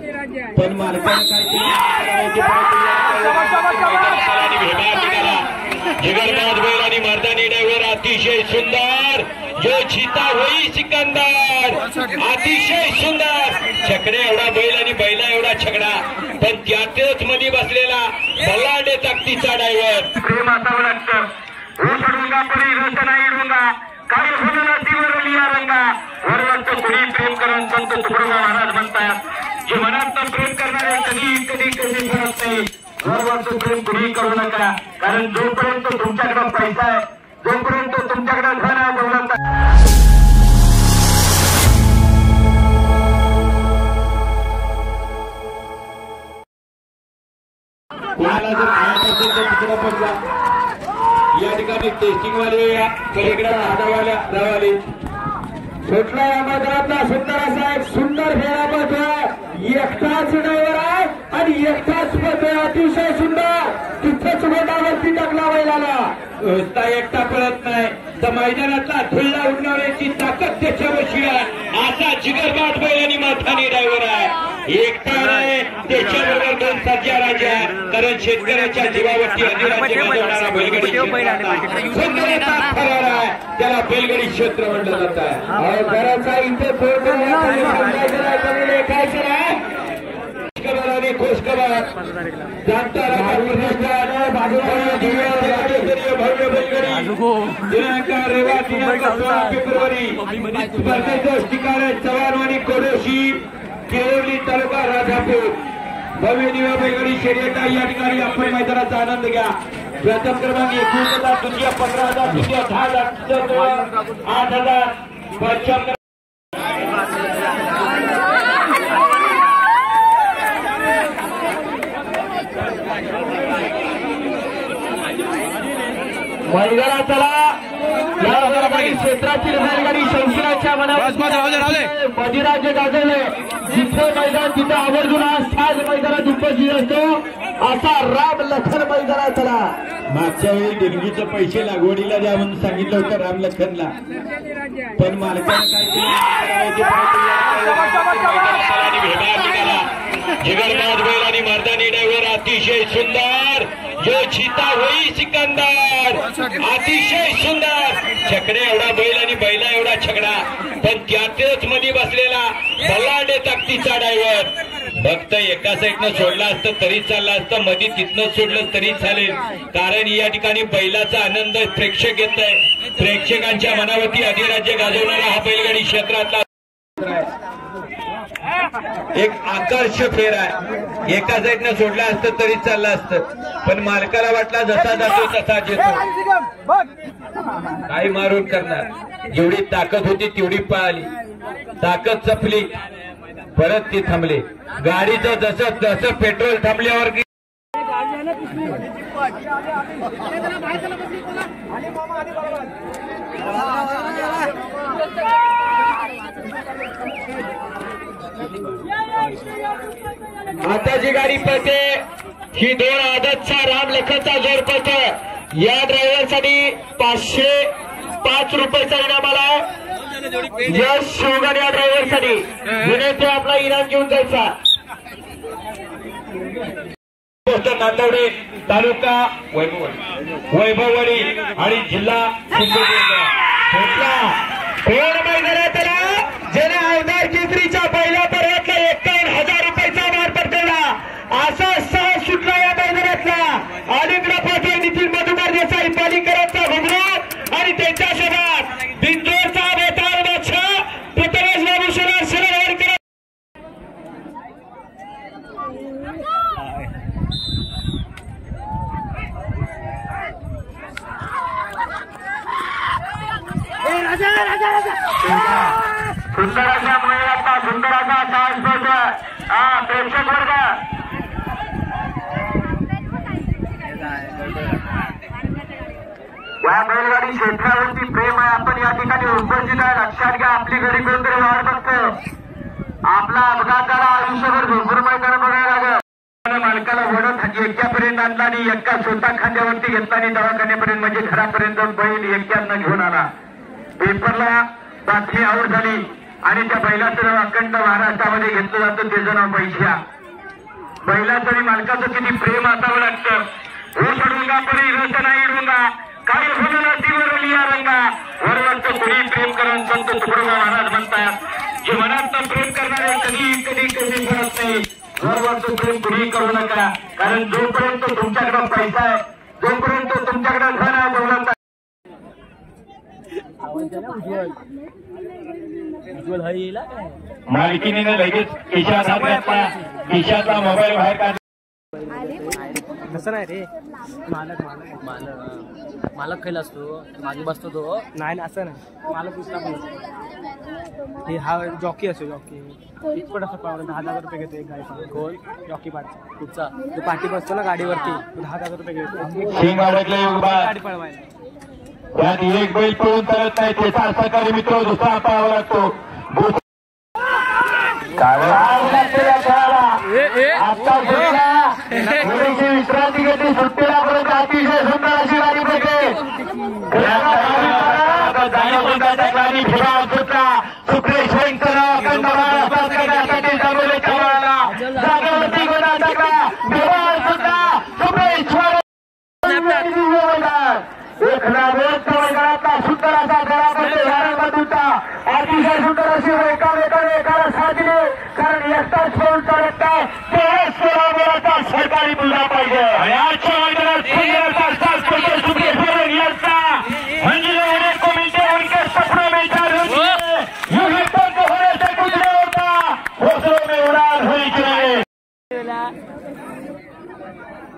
पण मालकाने जगन्नाथ बैल आणि मर्दानी ड्रायव्हर अतिशय सुंदर जो चिता होई सिकंदर अतिशय सुंदर छकडे एवढा बैल आणि बैला एवढा छकडा पण त्यातच मध्ये बसलेला बल्लाडे ताकदीचा ड्रायव्हर प्रेम असावं लागतं सोडूंगा परी रस नाही डूंगा काय होणार तीवर लिया रंगा वरवरचं कुणी प्रेम करून संत तुकडोबा महाराज म्हणतात जे मनात प्रेम करणारे कधी कधी कधी करत नाही वरवरचं प्रेम कुणी करू नका कारण जोपर्यंत तुमच्याकडे पैसा आहे जोपर्यंत तुमच्याकडे धन आहे दौलत कोणाला जर खायचं असेल तर तिकडे पडला या ठिकाणी टेस्टिंग वाले पलीकडे धावाले सुटला या मैदानातला सुंदर असा एक सुंदर खेळापट एकटाच ड्रायव्हर आहे आणि एकटाच पळतोय अतिशय सुंदर तिथंच बोटावरती टाकला बैलाला नुसता एकटा पळत नाही तर मैदानातला धुळा उडवण्याची ताकद त्याच्यावरची आहे असा जिगरबाज बैल आणि माथानी ड्रायव्हर आहे एकटा नाही त्याच्याबरोबर दोन सज्जा राजा आहे कारण शेतकऱ्याच्या जीवावरती अधिराज्य गाजवणारा बैलगाडी त्याला बैलगाडी क्षेत्र म्हटलं जात आहे घराचा इथे खुशखबर जाणता भव्य बैलगाडी दिनांक रविवार दिनांक 16 फेब्रुवारी स्पर्धेचं ठिकाण आहे चव्हाणवाडी कोडोशी केळवली तालुका राजापूर भव्य दिव्य बैलगाडी शर्यत या ठिकाणी आपण मैदानाचा आनंद घ्या प्रथम क्रमांक 21,000 द्वितीय 15,000 तृतीय 10,000 8,000 पंचम मैदानाला क्षेत्रातील बैलगाडी शंकराच्या मनात मदिराजे गाजवले जिथे मैदान तिथे आवर्जून साज मैदानात उपस्थित असतो असा राम लखन मैदानाला मागच्या वेळी देणगीचे पैसे लागवडीला द्या म्हणून सांगितलं होतं राम लखनला पण मालकाने जगन्नाथ बैल आणि मर्दानी ड्रायव्हर अतिशय सुंदर जो चिता होई सिकंदर अतिशय सुंदर छकडे एवढा बैल आणि बैला एवढा छकडा पण त्यातच मध्ये बसलेला बल्लाडे ताकदीचा ड्रायव्हर फक्त एका साईडनं सोडला असतं तरी चाललं असतं मध्ये तिथनं सोडलं तरी चालेल कारण या ठिकाणी बैलाचा आनंद प्रेक्षक घेत आहे प्रेक्षकांच्या मनावरती अधिराज्य गाजवणारा हा बैलगाडी क्षेत्रातला एक आकर्ष फेर आहे एका साईडनं सोडला असतं तरी चाललं असतं पण मालकाला वाटला जसा जातो तसाच येतो काही मारून करणार जेवढी ताकद होती तेवढी पळाली ताकद चपली परत ती थांबली गाडीचं जसं जसं पेट्रोल थांबल्यावर आता जी गाडी पळते ही दोन आदतचा राम लखनचा जोर पळतो या ड्रायव्हरसाठी 505 रुपयाचा इनाम आला यश शिवगाड या ड्रायव्हरसाठी विनंती आपला इनाम घेऊन जायचा नांदवडे तालुका वैभववाडी आणि जिल्हा सिंधुदुर्ग मैदानातला ज्याने अवधार केसरीच्या पहिल्या पर्वातला 51,000 रुपयाचा मार पडलेला असा साथ सुटला या मैदानातला अलीकडे पाटील नितीन मधुकर देसाई पालिकरांचा घुमरा आणि त्यांच्या सोबत बिंदूरचा बेताल बादशाह पृथ्वीराज बाबू सोनार शिरवाडकर सुंदर अशा महिलांचा सुंदर असा साहस करतोय हा प्रेक्षक वर्ग या बैलगाडी क्षेत्रावरती प्रेम आहे आपण या ठिकाणी उपस्थित आहे लक्षात घ्या आपली घरी कोणतरी वाढ बघतो आपला अपघात झाला आयुष्यभर भरपूर मैदान बघायला लागेल मालकाला वडत एक्क्यापर्यंत आणला आणि एक्का स्वतः खांद्यावरती घेतला आणि दवाखान्यापर्यंत म्हणजे घरापर्यंत बैल एक्क्यांना घेऊन आला पेपरला बातमी आऊट झाली आणि त्या बैलाचं नाव अखंड महाराष्ट्रामध्ये घेतलं जातं त्याचं नाव पैशा. बैलाचं आणि मालकाचं किती प्रेम असावं लागतं. हो सोडूंगा परी रस नाही इडूंगा काय फुलला तीवर लिया रंगा वरवंत कुणी प्रेम करून संत तुकडोबा महाराज म्हणतात जे मनात प्रेम करणारे कधी कधी कधी करत नाही. वरवंत प्रेम कुणी करू नका, कारण जोपर्यंत तुमच्याकडे पैसा आहे जोपर्यंत तुमच्याकडे धन आहे दौलत मालकीने लगेच खिशातला मोबाईल बाहेर काढ. तसं नाही रे, मालक खायला असतो मागे बसतो तो. नाही असं नाही, मालक पुस्तक पण हे हा जॉकी असतो. जॉकी इतपट असं पावलं 10,000 रुपये घेतो एक गाडी. कोण जॉकी पाठी कुठचा तो पाठी बसतो ना गाडीवरती, 10,000 रुपये घेतो गाडी पळवायला. त्यात एक बैल पळून चालत नाही, त्याचा सहकारी मित्र दुसरा पाहावा लागतो. विश्रांती घेतली सुट्टीला पर्यंत अतिशय सुंदर अशी गाडी पडते. सुप्रेश करण्यासाठी जागेवरती गुन्हा टाकला सुद्धा सुप्रेश सुंदर असा घरामध्ये अतिशय सुंदर अशी एकाला साथ दिली. कारण एकटाच पळून चालत नाही, तेवढाच कोणाचा सरकारी मुलगा पाहिजे. आजच्या मैदानात सुंदर असा सुप्रेश म्हणजे अनेक कॉमेंटे उनके सपनों में यूं ही बंद होने से कुछ नहीं होता, हौसलों में उड़ान होनी चाहिए.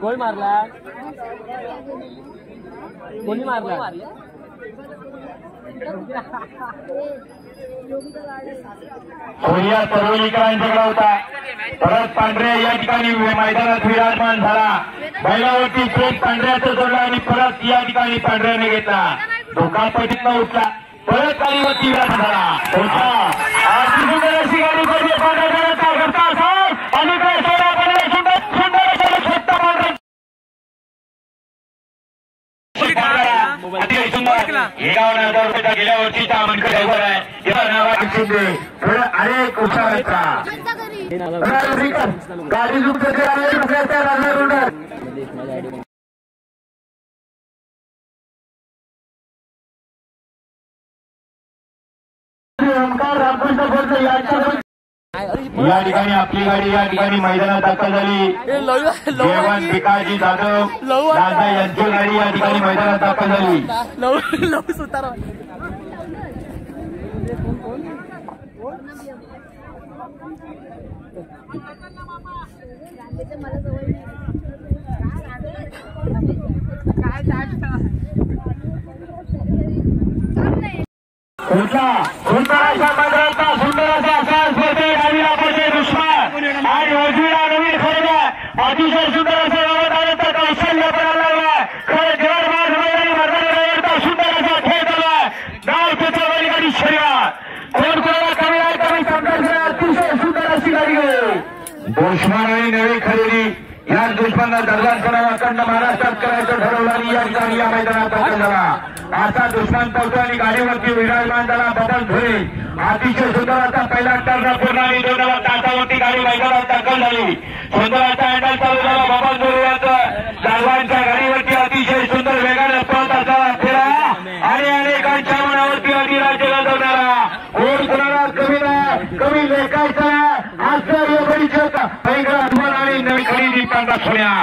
गोल मारला, कोणी मारला? सोनिया तरवलीकरांच्याकडे होता. परत पांढरे या ठिकाणी मैदानात विराजमान झाला. बैलावरती प्रेम पांढऱ्याचं जोडला आणि परत या ठिकाणी पांढऱ्याने घेतला. धोकापटीतनं उठला, परत गाडीवरती विराजमान झाला. सुंदर अशी गाडी पडली पांढऱ्याचा घरचा असा आणि काय सोडा सुंदर सुंदर स्वतः पांढरा अतिशय सुंदर 51,000 रुपयाचा गेल्या वर्षीचा मनकर ड्रायव्हर आहे. या नावाचे थोडं अनेक उत्साहाचा गाडी या ठिकाणी आपली गाडी या ठिकाणी मैदानात दाखल झाली. जयवंत भिकाजी जाधव दादा यांची गाडी या ठिकाणी मैदानात दाखल झाली. कुठला सुंदर अशा मैदानाचा सुंदर असा दुश्मन आणि उजवीला नवीन खरेदी अतिशय सुंदर असं गावात आलं तर कौशल्य पडायला लागलाय. खरं जर मैदानी सुंदर असा खेळ झालाय. नाव त्याच्या गाडी शर्यत कोण कोणाला कमी आहे कमी संघर्ष अतिशय सुंदर अशी गाडी दुश्मन आणि नवी खरेदी या दुश्मनाला दरबार करावा अखंड महाराष्ट्रात करायचं ठरवलं आणि या ठिकाणी या मैदानात दाखल झाला. असा दुश्मन पळतो आणि गाडीवरती विराजमान झाला बबन धुळे. अतिशय सुंदर असा पहिला टर्न पूर्ण आणि 2 तासावरती गाडी मैदानात दाखल झाली. सुंदर असा हँडल चालू झाला बबन धुळे दरबारच्या गाडीवरती अतिशय सुंदर वेगाने पळत असावा फेरा आणि अनेकांच्या मनावरती अधिराज्य गाजवणारा कोण कोणाला कमी लेखायचा आश्चर्य परिचय आणि नवी खरेदी पांढरा सोन्या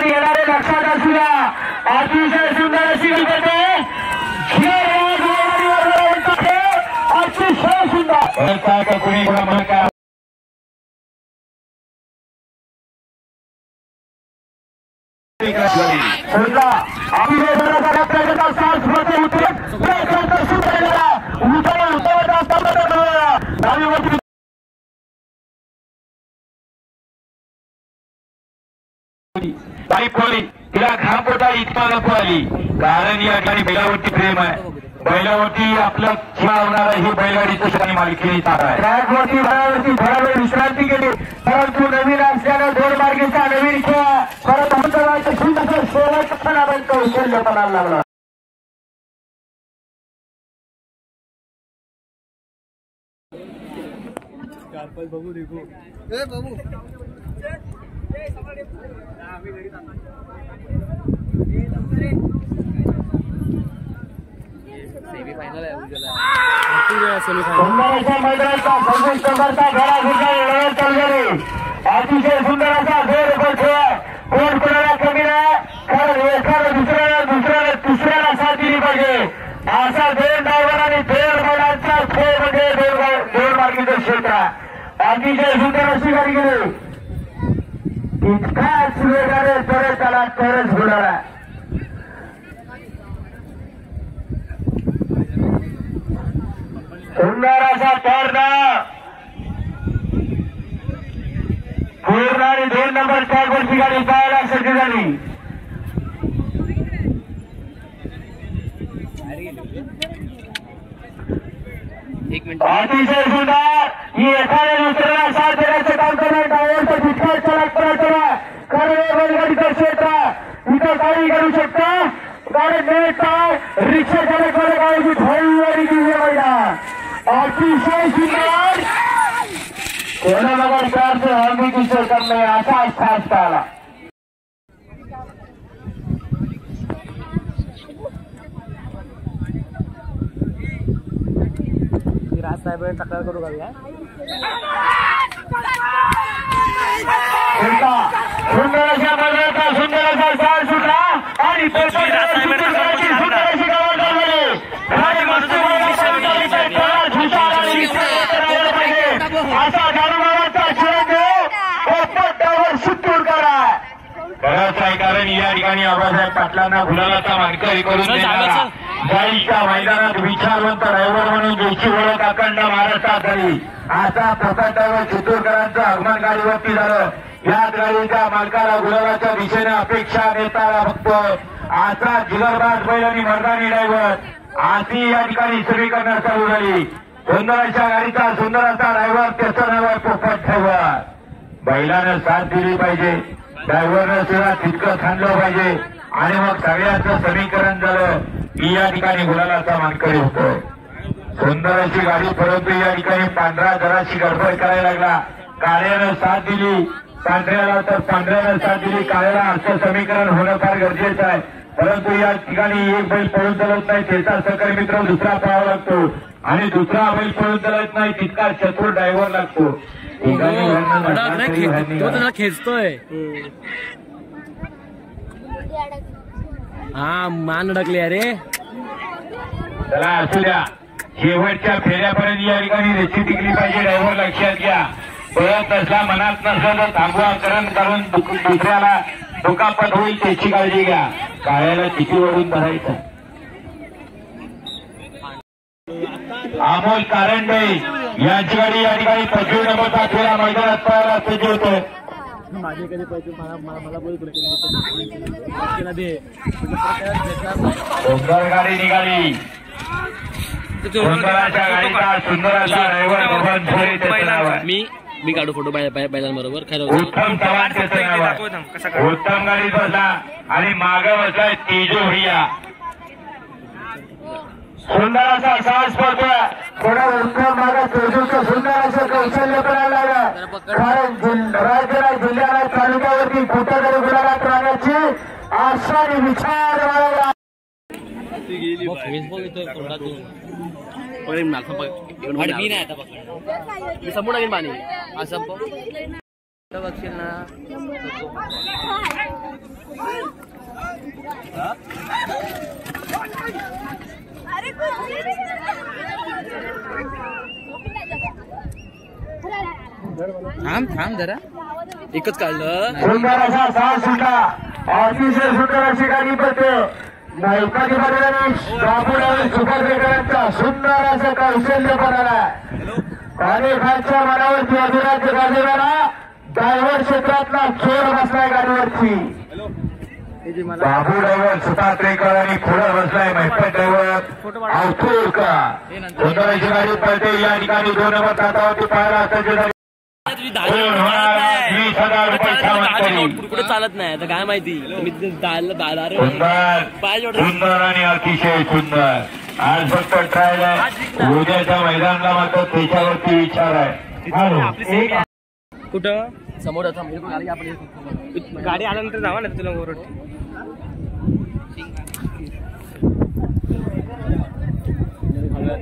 येणारे लक्षात असुया. अतिशय सुंदर अशी अतिशय सुंदर कुणी काय ताई पळली तिला घाम पोटा इतका नको आली. कारण या ठिकाणी बैलावरती प्रेम आहे. बैलावरती आपलं होणार ही बैलगाडीचं ठिकाणी मालकीने आहे. ट्रॅकवरती बैलावरती थोडा वेळ विश्रांती केली, परंतु नवीन असल्यानं 2 मार्गीचा नवीन खेळ परत सुंदर शेवटपर्यंत कौशल्य पडायला लागला. बघू देखू बघू सेमीफायनल आहे अतिशय सुंदर असा फेर कोण कोणाला कमी नाही, कारण एखादं दुसऱ्याला तिसऱ्याला साथ दिली पाहिजे. असा 2 ड्रायव्हर आणि 2 बैलांचा खेळ म्हणजे 2 मार्गीचं क्षेत्र. अतिशय सुंदर अशी गाडी गेली. इतकाच वेगाने परत आला तरच होणार आहे. सुंदर असा टर्न पूर्ण आणि 2 नंबर टॅगवरची गाडी पाहायला सज्ज झाली. अतिशय सुंदर ही एखाद्या दुसऱ्याला साथ देण्याचं काम करणार ड्रायव्हरचा तितकाच चालकपणा कारण बैलगाडीचं क्षेत्र इथं काही करू शकता. गाडी नेट रिक्षा चालक गाडीची भयंकरी दिली महिला अतिशय सुंदर कोणाला कारचं हमी दिसत करणे असा खास आला. राजसाहेब तक्रार करू घालला सुंदर अशा बदलता सुंदर असा साल सुटला आणि असा गाडीमाराचा सुटून करा. खरंच आहे, कारण या ठिकाणी आबासाहेब पाटलांना गुलालाचा मानकरी करून देणारा गाडीच्या मैदानात विचारवंत ड्रायव्हर म्हणून ज्याची ओळख अखंड महाराष्ट्रात झाली असा प्रसाद ड्रायव्हर चित्तूरकरांचं आगमन गाडीवरती झालं. याच गाडीच्या मालकाला गुलालाच्या दिशेने अपेक्षा नेताना फक्त असा जिगरबाज बैल आणि मर्दानी ड्रायव्हर अशी या ठिकाणी समीकरण चालू झाली. सुंदर अशा गाडीचा सुंदर असा ड्रायव्हर त्याचं नाव आहे पोपट ड्रायव्हर. बैलानं साथ दिली पाहिजे, ड्रायव्हरनं सुद्धा तितकं थांबलं पाहिजे आणि मग सगळ्याचं समीकरण झालं की या ठिकाणी गुलालाचा मानकरी होतो. सुंदर अशी गाडी, परंतु या ठिकाणी पांढरा जराशी गडबड करायला लागला. काळ्यानं साथ दिली पांढऱ्याला, तर पांढऱ्यानं साथ दिली काळ्याला. असं समीकरण होणं फार गरजेचं आहे. परंतु या ठिकाणी एक बैल पळून चालत नाही, त्याचा सहकारी मित्र दुसरा पळावा लागतो आणि दुसरा बैल पळून चालत नाही तितका चतुर ड्रायव्हर लागतो. खेचतोय हा मान अडकले अरे. चला असू द्या, शेवटच्या फेऱ्यापर्यंत या ठिकाणी रेची टिकली पाहिजे. ड्रायव्हर लक्षात घ्या, पळत नसला मनात नसलं तर थांबवा करण करून दुसऱ्याला दुखापत होईल त्याची काळजी घ्या. काळ्याला किती वळून धरायचं. अमोल कारंडे यांची गाडी या ठिकाणी 25 नंबरचा फेरा मैदानात पळायला सज्ज होतोय. माझे कधी पैसे मला बोल सुंदर गाडी निघाली. सुंदराच्या गाडीचा सुंदर असा ड्रायव्हर मी काढू फोटो बैलांबरोबर. खरं उत्तम चव्हाण त्याचं नाव आहे. उत्तम गाडी बसला आणि मागं बसलाय तेजो भैया. सुंदर असा साहस पडतोय. थोडा उत्तम मागा तेजूचं सुंदर असं कौशल्य करायला लागलं. कारण राज्याला जिल्ह्याला तालुक्यावरती कुठं तरी गुलाबात राहण्याची आशा आणि विचार करायला. मी संपूर्ण घेईन पाणी असं बघशील ना. थांब जरा एकच काढलं. सुंदर असा साहस सुटला. अतिशय सुंदर अशी गाडी पडते. एखादी बाजूने बाबूराव सुपरबेकरांचा सुंदर असं कौशल्य पडाला आणि खालच्या मनावरती अधिराज्य गाजवणारा ड्रायव्हर क्षेत्रातला चोर बसलाय गाडीवरती. बाबू ड्रायव्हर सुतात्रेकर आणि पुढं बसलाय महिपत ड्रायव्हर अवतूरकर. सुंदर अशी गाडी पडते. या ठिकाणी 2 नंबर ताटावरती पाहायला असायचे कुठे चालत नाही आता काय माहिती. सुंदर आणि अतिशय सुंदर. आज फक्त ट्रायल आहे, उद्याच्या मैदानाला मात्र त्याच्यावरती विचार आहे. कुठं समोर गाडी आल्यानंतर जावा ना तुला ओरड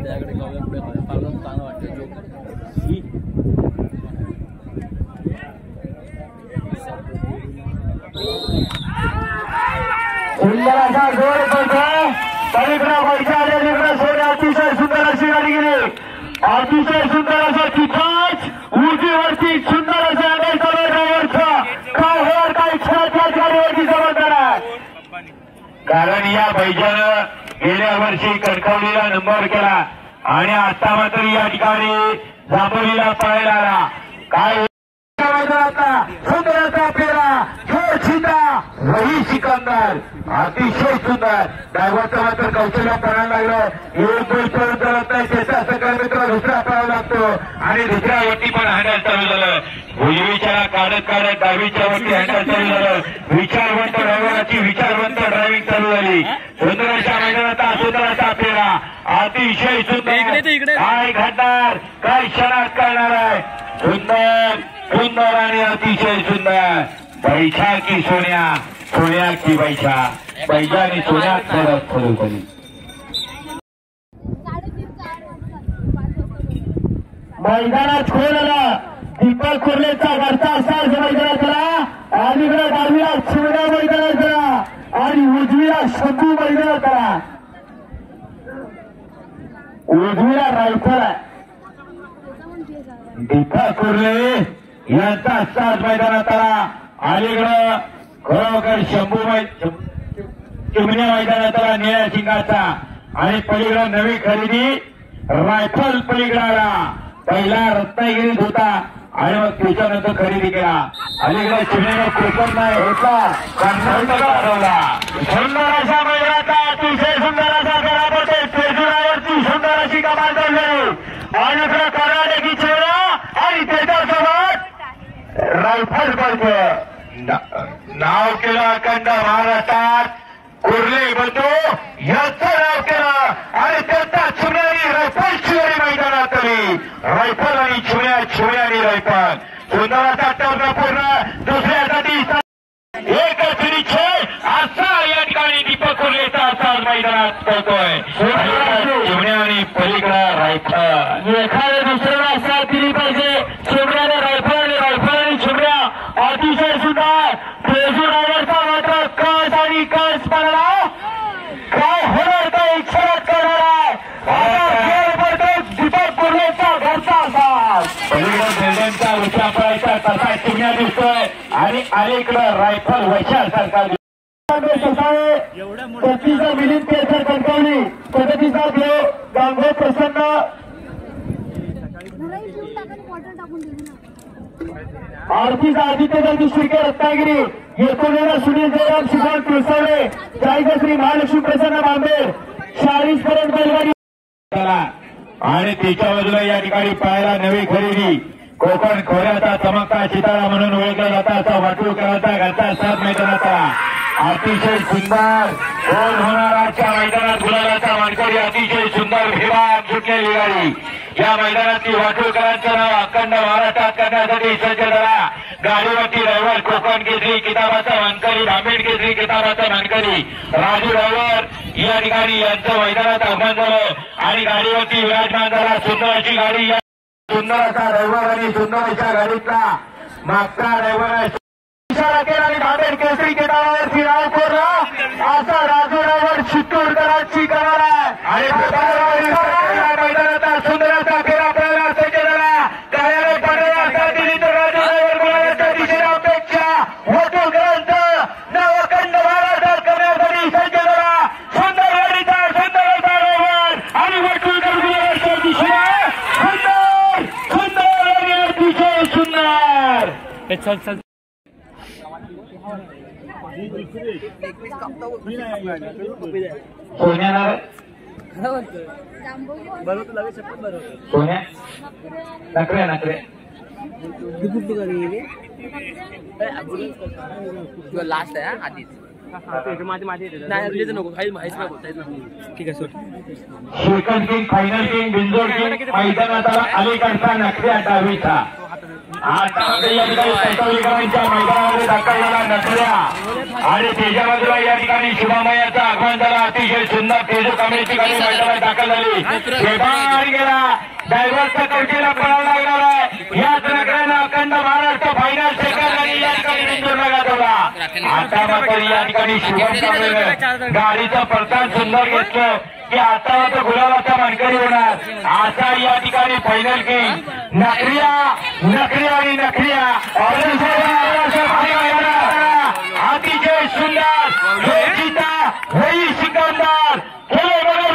त्याकडे पुढे चांगलं वाटतं सुंदर असा गोल पडतो पलीकडे वैद्य आलेलीकडे सोडे अतिशय सुंदर अशी गाडी गेली अतिशय सुंदर असं तिथंच उजवीवरती सुंदर असे अनेक ड्रायव्हरचं काय होणार काय छाच्या गाडीवरती जबाबदार आहे कारण या बैजानं गेल्या वर्षी कणकवलीला नंबर केला आणि आता मात्र या ठिकाणी जांभोलीला पळायला आला काय सुंदराचा फेरा जोर सीता वही सिकंदर अतिशय सुंदर ड्रायव्हरचं मात्र कौशल्य पडायला लागलं एक गोल पळून चालत नाही त्याचा सकाळ मित्र दुसरा पळावा लागतो आणि दुसऱ्या वरती पण हँडल चालू झालं उजवीच्या काढत काढत डावीच्या वरती हँडल चालू झालं विचारवंत ड्रायव्हराची विचारवंत ड्रायव्हिंग चालू झाली सुंदराच्या मैदानाचा सुंदराचा फेरा अतिशय सुंदर काय घडणार काय क्षणात करणार आहे सुंदर सुंदर आणि अतिशय सुंदर बैठा की सोन्या सोन्या की बैठा बैठा आणि सोन्यात फरक झाली मैदानात खोल आला दीपक कुर्लेचा घरचा साज मैदानात करा अलीकडे डावीला शिवण्या मैदानात करा आणि उजवीला शंभू मैदानात करा उजवीला रायफल आहे दीपक कुर्ले यांचा साज मैदानात आला अलीकडं खरोखर शंभू चिमण्या मैदानात आला निळ्या शिंगाचा आणि पलीकडं नवी खरेदी रायफल पलीकडे आला पहिला रत्नागिरीत होता आणि मग त्याच्यानंतर खरेदी केला अलीकडे चिमण्याला कोकण नाही होता कर्नाटक हरवला सुंदर अशा मैदानाचा अतिशय सुंदर असा गडापटे तेजुरावरची सुंदर अशी कमाल झाली अलीकडे कर्नाटकी चेहरा आणि त्याच्यासोबत रायफल पडतो नाव केलं अखंड महाराष्ट्रात कुर्ले बंधू याचं नाव केलं आणि त्यांचा चिमण्यानी रायफल शिवारी मैदानात आली रायफल आणि चिमण्या चिमण्या आणि रायफल सुंदराचा टर्न पूर्ण दुसऱ्यासाठी एक निश्चय असा या ठिकाणी दीपक कुर्लेचा असा मैदानात पळतोय चिमण्या आणि पलीकडा रायफल एखाद्या दुसऱ्याला साथ दिली पाहिजे चिमण्याने रायफल आणि रायफल आणि चिमण्या अतिशय सुंदर तेजुरावरचा मात्र कस आणि कस पडला काय होणार काय इच्छाच करणार आहे दीपक कुर्लेचा घरचा साथ पलीकडे बिल्डिंगचा उच्चा पळायचा तसा चिमण्या दिसतोय आणि अलीकडं रायफल वैशासारखा पतीचा मिलिंद केसर कणकवली पद्धतीचा देव गांगो प्रसन्न आरतीचा आदित्य जगदीश शिर्के रत्नागिरी येतोलेला सुनील जयराम शिवण तुळसवडे जायश्री महालक्ष्मी प्रसन्न बांबेर 40 पर्यंत बैलगाडी आणि त्याच्या बाजूला या ठिकाणी पाहायला नवी खरेदी कोकण खोऱ्याचा चमकता चितारा म्हणून ओळखला जाता असा वाटूळकरांचा घरचा साथ मैदानाचा अतिशय सुंदर गोल होणाराच्या मैदानात गुलालाचा मानकरी अतिशय सुंदर विभाग सुटलेली गाडी या मैदानातली वाटूळकरांचं नाव अखंड महाराष्ट्रात करण्यासाठी सज्ज झाला गाडीवरती ड्रायव्हर कोकण केसरी किताबाचा मानकरी धामेड केसरी किताबाचा मानकरी राजू ड्रायव्हर या ठिकाणी यांचं मैदानात आव्हान झालं आणि गाडीवरती विराजमान झाला सुंदर अशी गाडी सुंदर असा ड्रायव्हर आणि सुंदर अशा गाडीतला मागचा ड्रायव्हर इशारा केला आणि धामेड केसरी किताबावरती राव कोरला असा राजू ड्रायव्हर चित्तूरकरांची करणार आहे आणि मैदानाचा सुंदराचा फेरा आपल्याला सज्ज झाला गाड्याने पडलेला साथ दिली तर राजू ड्रायव्हर गुलाबाच्या दिशेने अपेक्षा वाटूळकरांचं नाव अखंड महाराष्ट्रात करण्यासाठी सज्ज झाला सुंदर गाडीचा सुंदर असा ड्रायव्हर आणि वाटूळकर गुलाबाच्या दिशेने सुंदर सुंदर आणि अतिशय सुंदर सोन्याला सोन्या नकरे नकरे लास्ट आहे आधीच नाही नको ठीक आहे sir. Second king final king बिंजोड किंग मैदानात अलीकडचा नखऱ्या डावीचा या ठिकाणी पैठणीकरांच्या मैदानामध्ये दाखल झाला नखऱ्या आणि त्याच्या बाजूला या ठिकाणी शुभमयाचं आगमन झालं. अतिशय सुंदर तेजू कांबळेची गाडी मैदानात दाखल झाली. गेला ड्रायव्हरच्या कवटीला पळावं लागणार आहे. याच नखऱ्यानं अखंड महाराष्ट्र फायनल सेकंड आणि या ठिकाणी बिंजोडला गाजवला. आता मात्र या ठिकाणी शुभम कांबळे गाडीचं प्रस्थान सुंदर घेतलं की आता मात्र गुलाबाचा मानकरी होणार. आता या ठिकाणी फायनल किंग नखऱ्या आणि नखऱ्या अतिशय सुंदर योगिता वही सिकंदर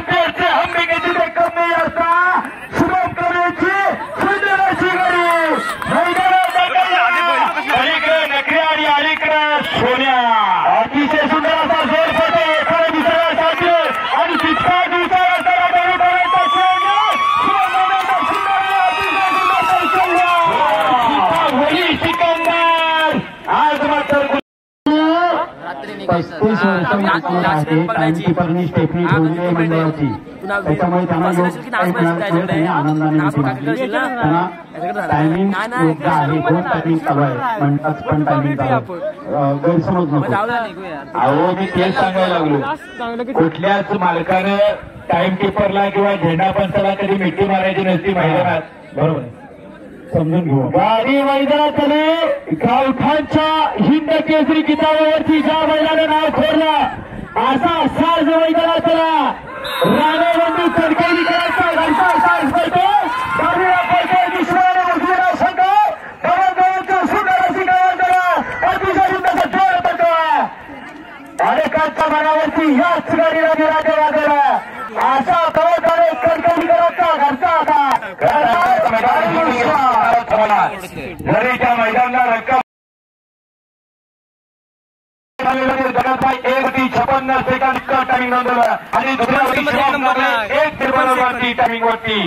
पेरचे हंबी के जिथे कमी असता शुभम कांबळेची सुंदर अशी गाडी मैदानात अलीकडे नखऱ्या आणि अलीकडे सोन्या. अतिशय सुंदर असा जोर पडतो एखाद्या दिसण्यासाठी आणि तितका दिवसा सिकंदर आज मात्र 35 टाइमकीपरनी स्टेफनी ठेवली मंडळाची. त्याच्यामुळे त्यांना टायमिंग योग्य आहे. दोन टायमिंग चालू आहे म्हणतात पण टायमिंग गैरसमज नको. अहो मी तेच सांगायला लागलो कुठल्याच मालकानं टाइमकीपरला किंवा झेंडा पंचाला कधी मिठी मारायची नसती मैदानात. बरोबर समजून घेऊ. गाडी मैदानात आली गावठांच्या हिंद केसरी किताबावरती ज्या बैलानं नाव खोरलं असा साज मैदानात आला. राणेबंधू तडकेलीकरांचा घरचा साज पडतो. गाडीला पडतो दुसऱ्याने बसलेला संघ गवळगवळचं सुंदर अशी गावात करा अतिशय सुंदर जोर पडतो. अनेकांच्या मनावरती याच गाडीला निराटे वाजवला असा गवळगवळ तडकेलीकरांचा घरचा होता. लढीच्या मैदानाला रक्कम जगतभाई 1:56 सेकंद टायमिंग नोंदवलं आणि दुसऱ्या 1:53 टायमिंग वरती